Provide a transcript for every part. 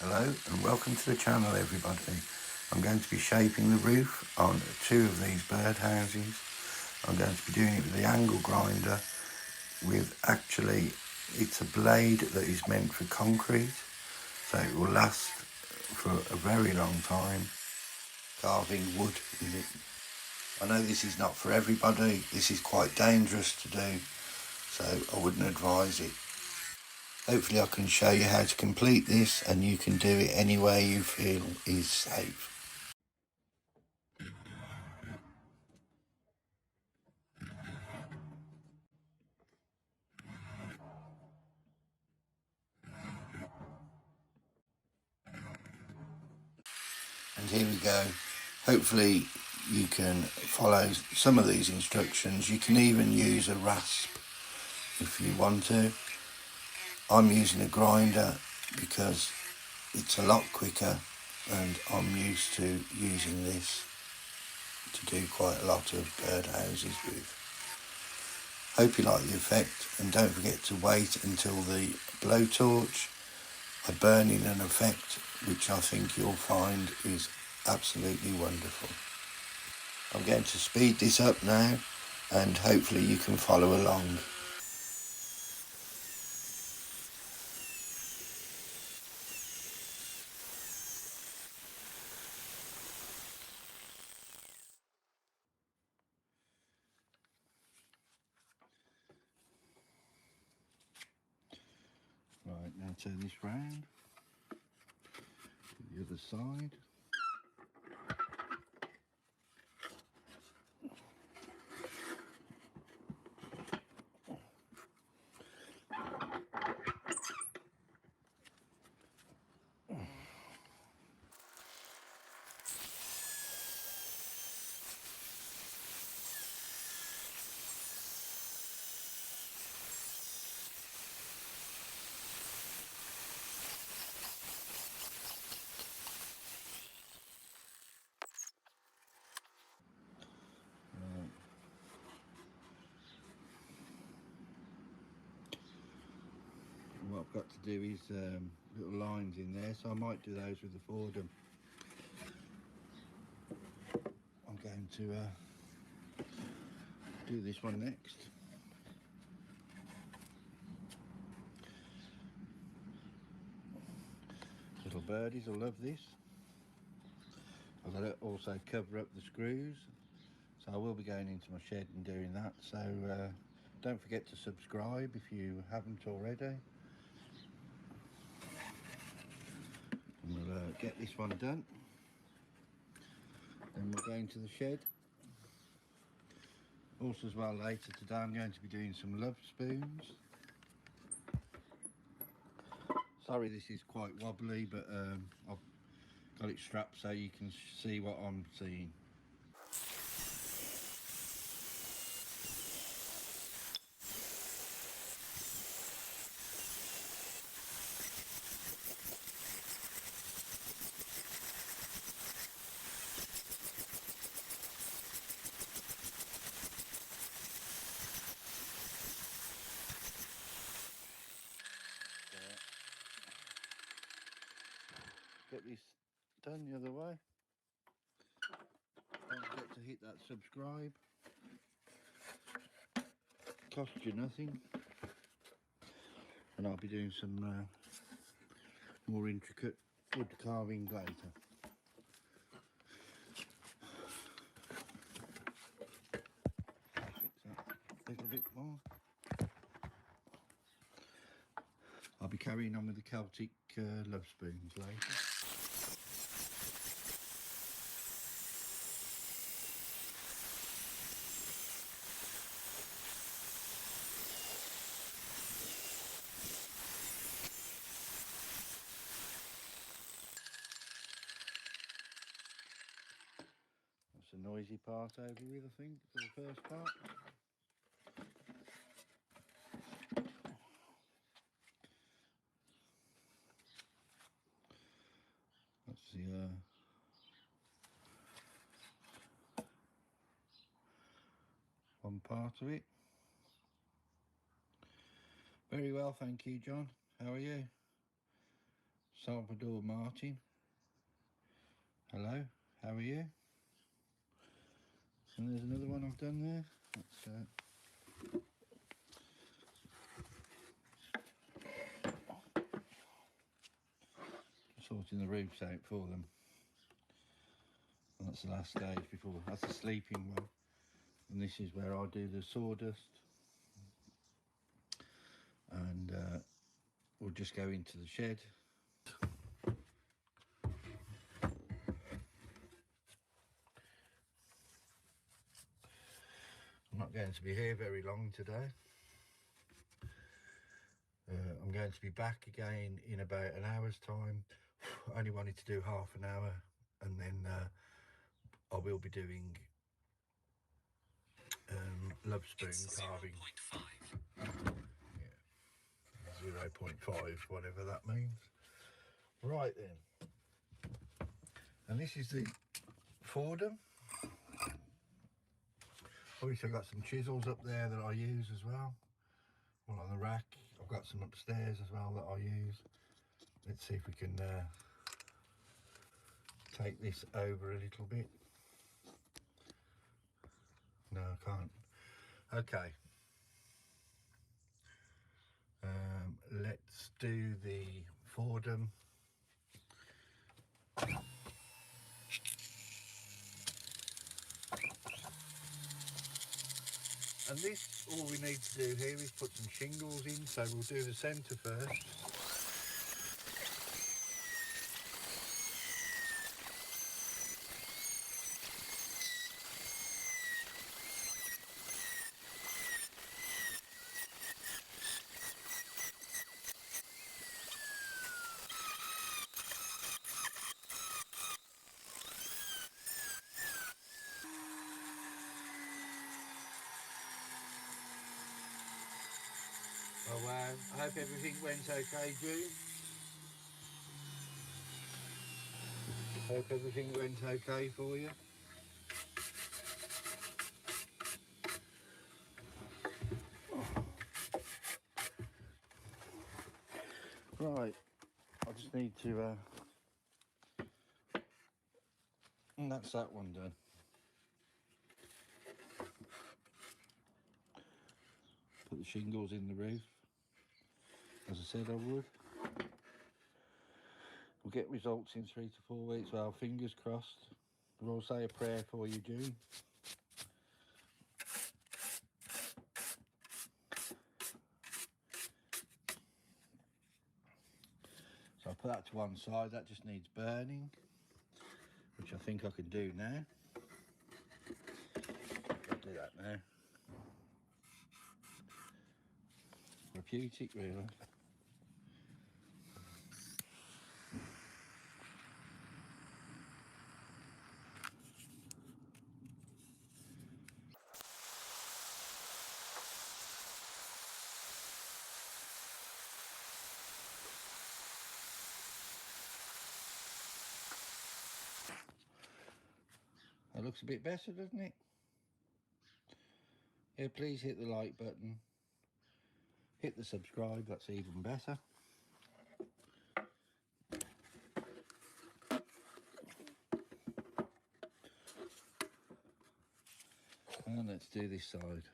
Hello and welcome to the channel, everybody. I'm going to be shaping the roof on two of these birdhouses. I'm going to be doing it with the angle grinder it's a blade that is meant for concrete, so it will last for a very long time, carving wood with it. I know this is not for everybody, this is quite dangerous to do, so I wouldn't advise it. Hopefully I can show you how to complete this and you can do it any way you feel is safe. And here we go. Hopefully you can follow some of these instructions. You can even use a rasp if you want to. I'm using a grinder because it's a lot quicker and I'm used to using this to do quite a lot of birdhouses with. Hope you like the effect, and don't forget to wait until the blowtorch are burning an effect which I think you'll find is absolutely wonderful. I'm going to speed this up now and hopefully you can follow along. Right, now turn this round to the other side. What I've got to do is little lines in there, so I might do those with the Fordham. I'm going to do this one next. Little birdies will love this. I've got to also cover up the screws, so I will be going into my shed and doing that, so don't forget to subscribe if you haven't already. And we'll get this one done, then we'll go into the shed. Also as well, later today I'm going to be doing some love spoons. Sorry this is quite wobbly, but I've got it strapped so you can see what I'm seeing. Get this done the other way. Don't forget to hit that subscribe. Costs you nothing. And I'll be doing some more intricate wood carving later. Fix that a little bit more. I'll be carrying on with the Celtic love spoons later. That's a noisy part over with, I think, for the first part. That's the one part of it. Very well, thank you, John. How are you? Salvador Martin. Hello, how are you? And there's another one I've done there. That's sorting the roofs out for them. And that's the last stage before, that's the sleeping one. And this is where I do the sawdust. And we'll just go into the shed. I'm not going to be here very long today. I'm going to be back again in about an hour's time. I only wanted to do half an hour, and then I will be doing love spoon carving. 0.5. Yeah, 0.5, whatever that means. Right then, and this is the Fordham. Obviously I've got some chisels up there that I use as well. One on the rack. I've got some upstairs as well that I use. Let's see if we can take this over a little bit. No, I can't. Okay. Let's do the Fordham. And this, all we need to do here is put some shingles in, so we'll do the centre first. Oh wow, I hope everything went okay, June. Hope everything went okay for you. Right, I just need to, and that's that one done. Put the shingles in the roof, as I said I would. We'll get results in 3 to 4 weeks, well, fingers crossed. We'll all say a prayer for you, June. So I'll put that to one side, that just needs burning, which I think I can do now. I'll do that now. Therapeutic, really. That looks a bit better, doesn't it? Yeah, please hit the like button. Hit the subscribe, that's even better. And let's do this side.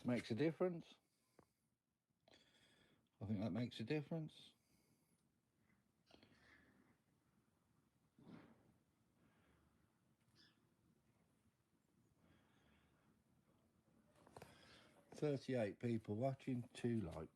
Makes a difference. I think that makes a difference. "38 people watching, 2 likes.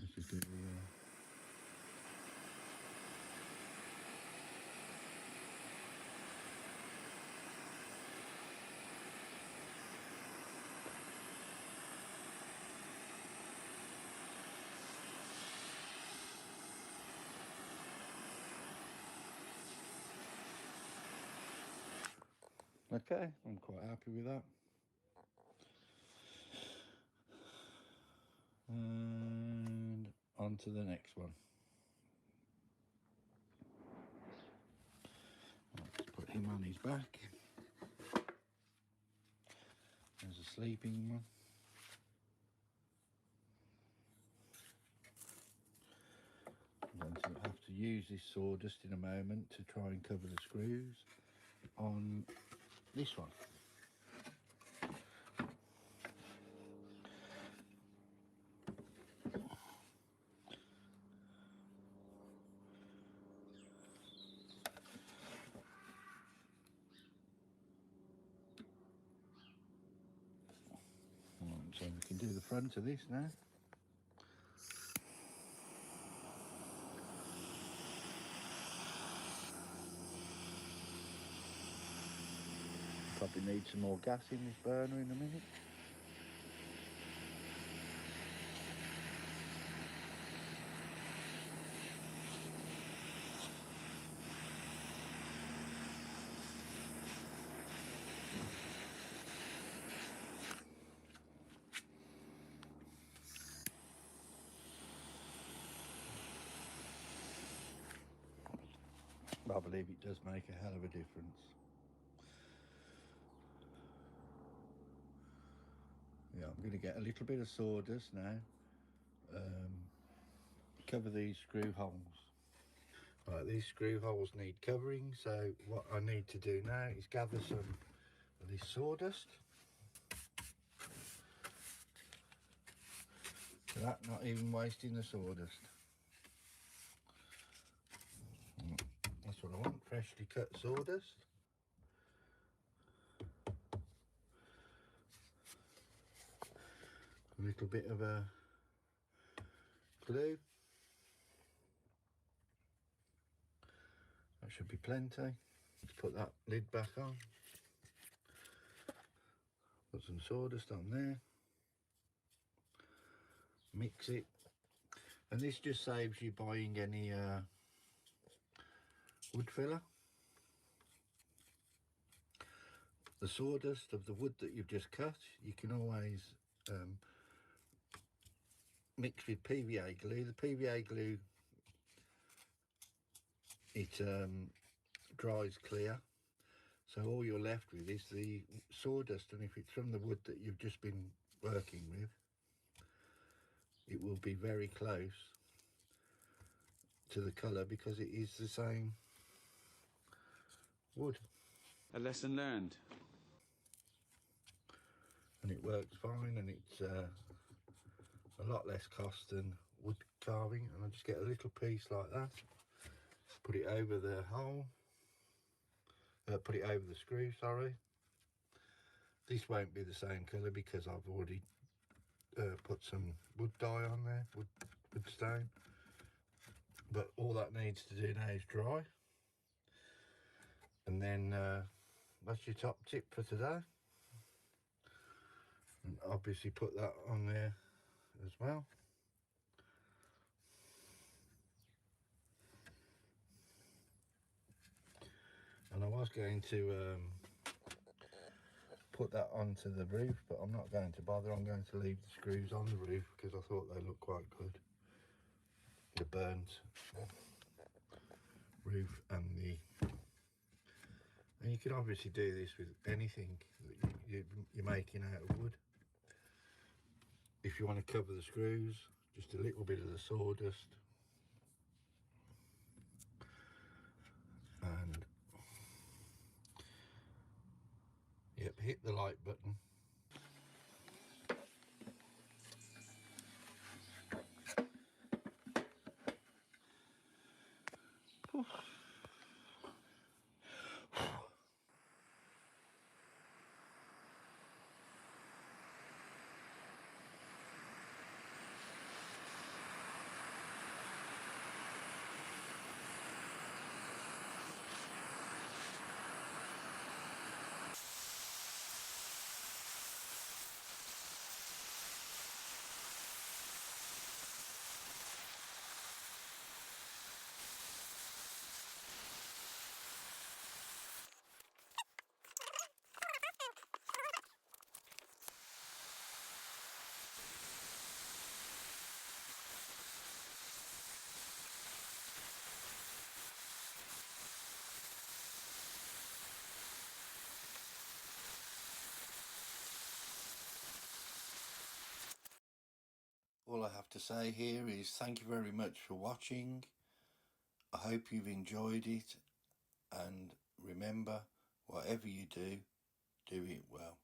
Let's just do the Okay, I'm quite happy with that. And on to the next one. Let's put him on his back. There's a sleeping one. I'm going to have to use this sawdust in a moment to try and cover the screws on this one. So we can do the front of this now. Probably need some more gas in this burner in a minute. I believe it does make a hell of a difference. Yeah, I'm going to get a little bit of sawdust now. Cover these screw holes. Right, these screw holes need covering, so what I need to do now is gather some of this sawdust. So that, not even wasting the sawdust. That's what I want, freshly cut sawdust. A little bit of a glue. That should be plenty. Let's put that lid back on. Put some sawdust on there. Mix it. And this just saves you buying any wood filler. The sawdust of the wood that you've just cut, you can always mix with PVA glue. The PVA glue, it dries clear, so all you're left with is the sawdust, and if it's from the wood that you've just been working with, it will be very close to the colour because it is the same wood. A lesson learned. And it works fine, and it's a lot less cost than wood carving. And I just get a little piece like that, put it over the hole, put it over the screw, sorry. This won't be the same colour because I've already put some wood dye on there, wood stain. But all that needs to do now is dry. And then that's your top tip for today. And obviously put that on there as well. And I was going to put that onto the roof, but I'm not going to bother. I'm going to leave the screws on the roof because I thought they looked quite good. The burnt roof and you can obviously do this with anything that you're making out of wood. If you want to cover the screws, just a little bit of the sawdust and Yep, hit the like button. All I have to say here is thank you very much for watching. I hope you've enjoyed it, and remember, whatever you do, do it well.